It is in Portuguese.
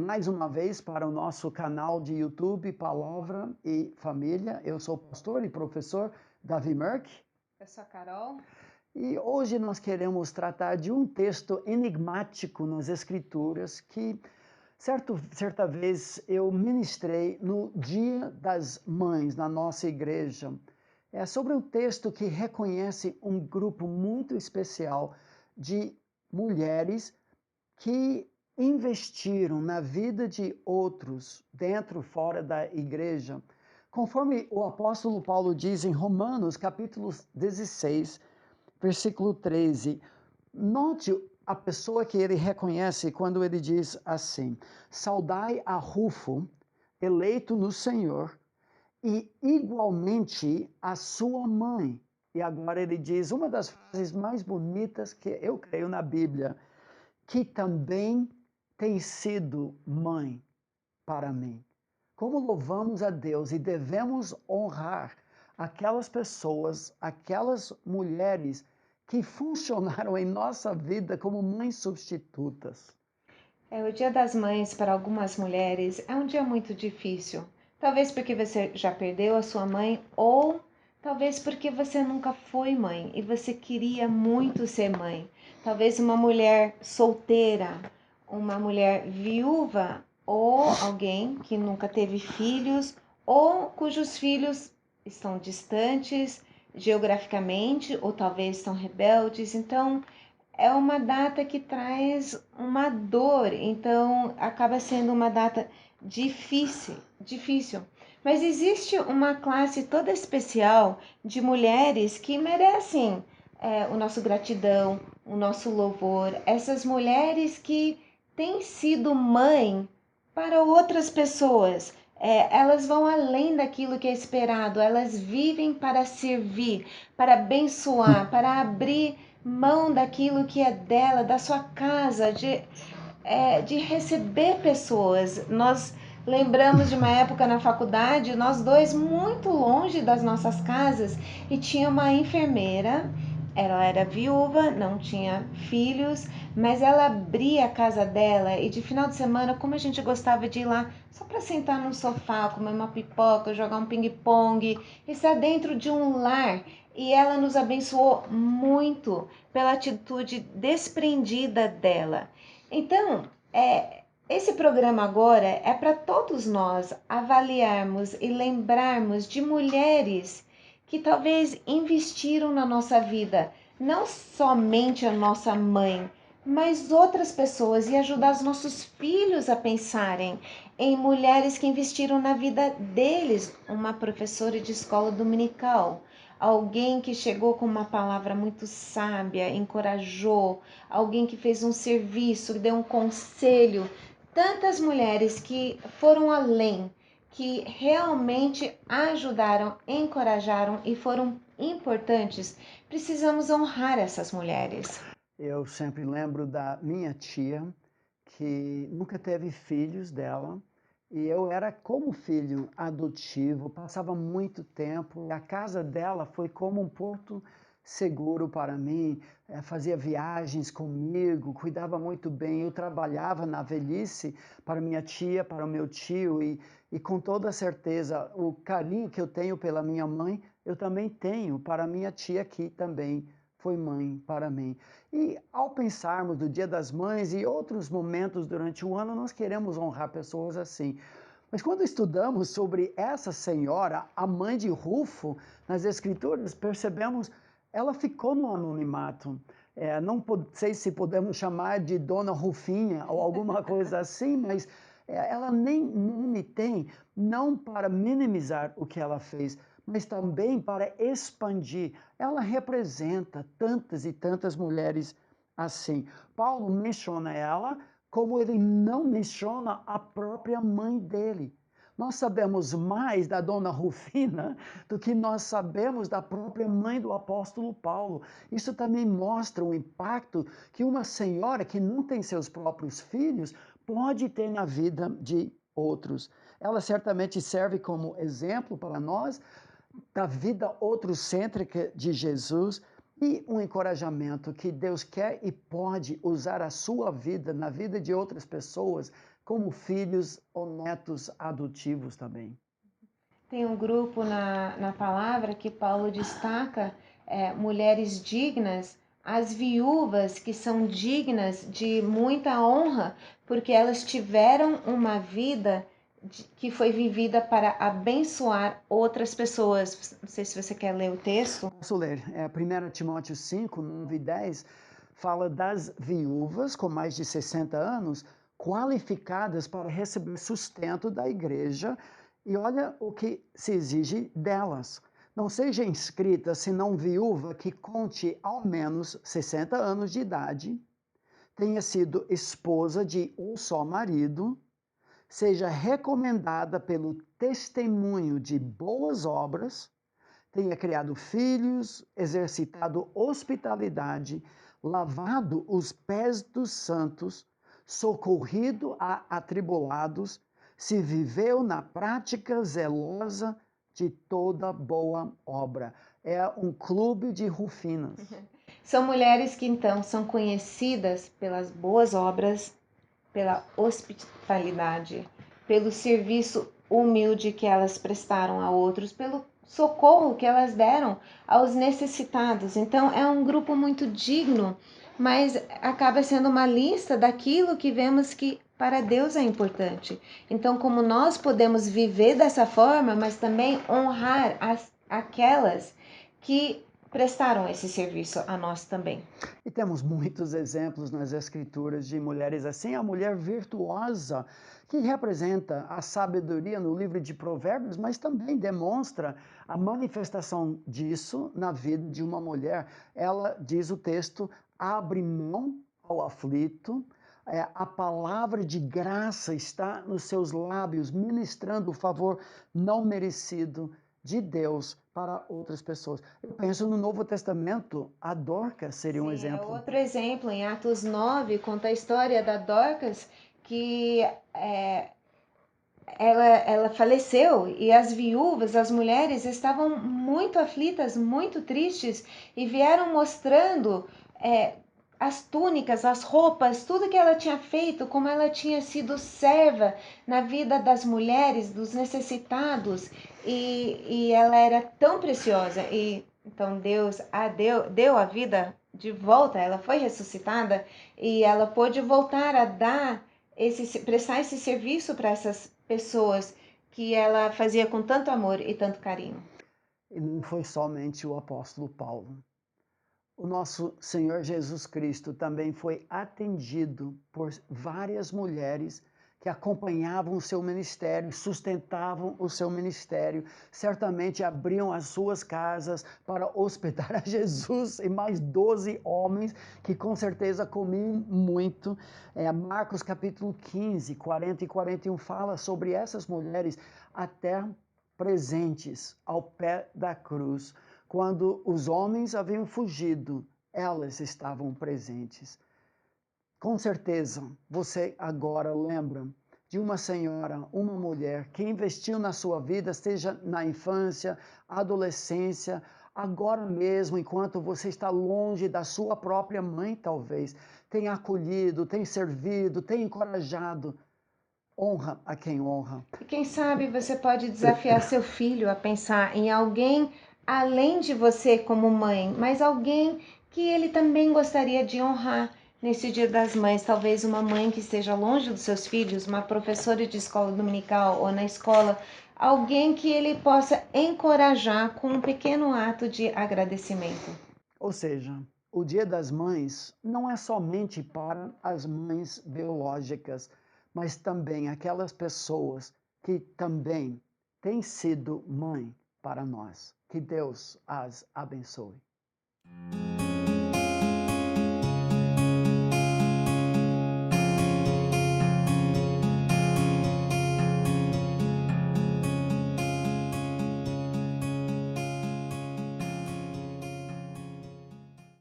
mais uma vez para o nosso canal de YouTube Palavra e Família. Eu sou o pastor e professor Davi Merck. Eu sou a Carol. E hoje nós queremos tratar de um texto enigmático nas Escrituras que certa vez eu ministrei no Dia das Mães na nossa igreja. É sobre um texto que reconhece um grupo muito especial de mulheres que investiram na vida de outros, dentro e fora da igreja. Conforme o apóstolo Paulo diz em Romanos, capítulo 16, versículo 13, note a pessoa que ele reconhece quando ele diz assim: saudai a Rufo, eleito no Senhor, e igualmente a sua mãe. E agora ele diz uma das frases mais bonitas que eu creio na Bíblia, que também tem sido mãe para mim. Como louvamos a Deus e devemos honrar aquelas pessoas, aquelas mulheres que funcionaram em nossa vida como mães substitutas. O Dia das Mães para algumas mulheres é um dia muito difícil. Talvez porque você já perdeu a sua mãe ou talvez porque você nunca foi mãe e você queria muito ser mãe. Talvez uma mulher solteira, uma mulher viúva ou alguém que nunca teve filhos ou cujos filhos estão distantes geograficamente ou talvez estão rebeldes. Então, é uma data que traz uma dor, então acaba sendo uma data difícil. Mas existe uma classe toda especial de mulheres que merecem o nosso gratidão, o nosso louvor. Essas mulheres que têm sido mãe para outras pessoas. Elas vão além daquilo que é esperado, elas vivem para servir, para abençoar, para abrir mão daquilo que é dela, da sua casa, de receber pessoas. Nós lembramos de uma época na faculdade, nós dois muito longe das nossas casas, e tinha uma enfermeira. Ela era viúva, não tinha filhos, mas ela abria a casa dela e de final de semana, como a gente gostava de ir lá só para sentar no sofá, comer uma pipoca, jogar um ping-pong, estar dentro de um lar. E ela nos abençoou muito pela atitude desprendida dela. Então, esse programa agora é para todos nós avaliarmos e lembrarmos de mulheres que talvez investiram na nossa vida, não somente a nossa mãe, mas outras pessoas, e ajudar os nossos filhos a pensarem em mulheres que investiram na vida deles, uma professora de escola dominical, alguém que chegou com uma palavra muito sábia, encorajou, alguém que fez um serviço, deu um conselho. Tantas mulheres que foram além, que realmente ajudaram, encorajaram e foram importantes. Precisamos honrar essas mulheres. Eu sempre lembro da minha tia, que nunca teve filhos dela, e eu era como filho adotivo, passava muito tempo, e a casa dela foi como um porto seguro para mim, fazia viagens comigo, cuidava muito bem, eu trabalhava na velhice para minha tia, para o meu tio, e com toda certeza o carinho que eu tenho pela minha mãe, eu também tenho para minha tia que também foi mãe para mim. E ao pensarmos do Dia das Mães e outros momentos durante o ano, nós queremos honrar pessoas assim. Mas quando estudamos sobre essa senhora, a mãe de Rufo, nas Escrituras, percebemos ela ficou no anonimato. Não sei se podemos chamar de Dona Rufinha ou alguma coisa assim, mas ela nem nome tem, não para minimizar o que ela fez, mas também para expandir. Ela representa tantas e tantas mulheres assim. Paulo menciona ela como ele não menciona a própria mãe dele. Nós sabemos mais da dona Rufina do que nós sabemos da própria mãe do apóstolo Paulo. Isso também mostra o impacto que uma senhora que não tem seus próprios filhos pode ter na vida de outros. Ela certamente serve como exemplo para nós da vida outrocêntrica de Jesus e um encorajamento que Deus quer e pode usar a sua vida na vida de outras pessoas como filhos ou netos adotivos também. Tem um grupo na palavra que Paulo destaca, mulheres dignas, as viúvas que são dignas de muita honra, porque elas tiveram uma vida que foi vivida para abençoar outras pessoas. Não sei se você quer ler o texto. Posso ler? 1 Timóteo 5, 9 e 10, fala das viúvas com mais de 60 anos, qualificadas para receber sustento da igreja, e olha o que se exige delas. Não seja inscrita senão viúva que conte ao menos 60 anos de idade, tenha sido esposa de um só marido, seja recomendada pelo testemunho de boas obras, tenha criado filhos, exercitado hospitalidade, lavado os pés dos santos, socorrido a atribulados, se viveu na prática zelosa de toda boa obra. É um clube de rufinas. São mulheres que então são conhecidas pelas boas obras, pela hospitalidade, pelo serviço humilde que elas prestaram a outros, pelo socorro que elas deram aos necessitados. Então, é um grupo muito digno, mas acaba sendo uma lista daquilo que vemos que para Deus é importante. Então, como nós podemos viver dessa forma, mas também honrar aquelas que prestaram esse serviço a nós também. E temos muitos exemplos nas Escrituras de mulheres assim. A mulher virtuosa, que representa a sabedoria no livro de Provérbios, mas também demonstra a manifestação disso na vida de uma mulher. Ela, diz o texto, abre mão ao aflito. A palavra de graça está nos seus lábios, ministrando o favor não merecido de Deus para outras pessoas. Eu penso no Novo Testamento, a Dorcas seria um Sim, é exemplo. outro exemplo. Em Atos 9, conta a história da Dorcas, que ela faleceu e as viúvas, as mulheres, estavam muito aflitas, muito tristes e vieram mostrando as túnicas, as roupas, tudo que ela tinha feito, como ela tinha sido serva na vida das mulheres, dos necessitados, e ela era tão preciosa. E então Deus deu a vida de volta, ela foi ressuscitada e ela pôde voltar a dar prestar esse serviço para essas pessoas que ela fazia com tanto amor e tanto carinho. E não foi somente o apóstolo Paulo. O nosso Senhor Jesus Cristo também foi atendido por várias mulheres que acompanhavam o seu ministério, sustentavam o seu ministério, certamente abriam as suas casas para hospedar a Jesus e mais 12 homens que com certeza comiam muito. Marcos capítulo 15, 40 e 41 fala sobre essas mulheres até presentes ao pé da cruz. Quando os homens haviam fugido, elas estavam presentes. Com certeza, você agora lembra de uma senhora, uma mulher que investiu na sua vida, seja na infância, adolescência, agora mesmo, enquanto você está longe da sua própria mãe, talvez, tem acolhido, tem servido, tem encorajado. Honra a quem honra. E quem sabe você pode desafiar seu filho a pensar em alguém além de você como mãe, mas alguém que ele também gostaria de honrar nesse Dia das Mães. Talvez uma mãe que esteja longe dos seus filhos, uma professora de escola dominical ou na escola, alguém que ele possa encorajar com um pequeno ato de agradecimento. Ou seja, o Dia das Mães não é somente para as mães biológicas, mas também aquelas pessoas que também têm sido mãe para nós. Que Deus as abençoe.